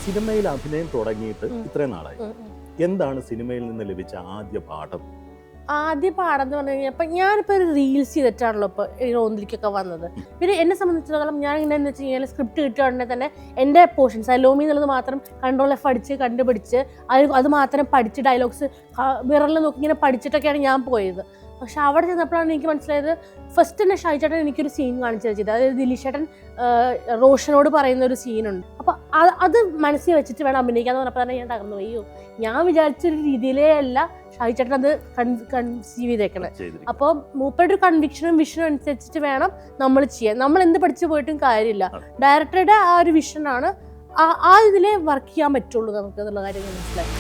സിനിമയിൽ അഭിനയം തുടങ്ങിയിട്ട് ഇത്രയും നാളായി. എന്താണ് സിനിമയിൽ നിന്ന് ലഭിച്ച ആദ്യ പാഠം? ആദ്യ പാഠം എന്ന് പറഞ്ഞു കഴിഞ്ഞാൽ ഇപ്പം ഞാനിപ്പോൾ ഒരു റീൽസ് ചെയ്തിട്ടാണല്ലോ ഇപ്പോൾ റോന്തിരിക്കൊക്കെ വന്നത്. പിന്നെ എന്നെ സംബന്ധിച്ചിടത്തോളം ഞാൻ ഇങ്ങനെ വെച്ച് കഴിഞ്ഞാൽ സ്ക്രിപ്റ്റ് കിട്ടുകയാണെങ്കിൽ തന്നെ എൻ്റെ പോർഷൻസ് അലോമി എന്നുള്ളത് മാത്രം കൺട്രോൾ എഫ് അടിച്ച് കണ്ടുപിടിച്ച് അത് മാത്രം പഠിച്ച് ഡയലോഗ്സ് വിരലിൽ നോക്കി ഇങ്ങനെ പഠിച്ചിട്ടൊക്കെയാണ് ഞാൻ പോയത്. പക്ഷെ അവിടെ ചെന്നപ്പോഴാണ് എനിക്ക് മനസ്സിലായത്, ഫസ്റ്റ് തന്നെ ഷൈചേട്ടൻ എനിക്കൊരു സീൻ കാണിച്ചു വെച്ചത്, അതായത് ദിലീഷേട്ടൻ റോഷനോട് പറയുന്ന ഒരു സീനുണ്ട്. അപ്പോൾ അത് മനസ്സിൽ വെച്ചിട്ട് വേണം അഭിനയിക്കാന്ന് പറഞ്ഞപ്പോൾ തന്നെ ഞാൻ തകർന്നു. അയ്യോ, ഞാൻ വിചാരിച്ചൊരു രീതിയിലേ അല്ല ഷൈചേട്ടൻ അത് കൺസീവ് ചെയ്തേക്കണേ. അപ്പോൾ മൂപ്പരുടെ ഒരു കൺവിക്ഷനും വിഷനും അനുസരിച്ചിട്ട് വേണം നമ്മൾ ചെയ്യാൻ. നമ്മൾ എന്ത് പഠിച്ചു പോയിട്ടും കാര്യമില്ല. ഡയറക്ടറുടെ ആ ഒരു വിഷനാണ് ആ ഇതിലേ വർക്ക് ചെയ്യാൻ പറ്റുള്ളൂ നമുക്ക് എന്നുള്ള കാര്യം മനസ്സിലായി.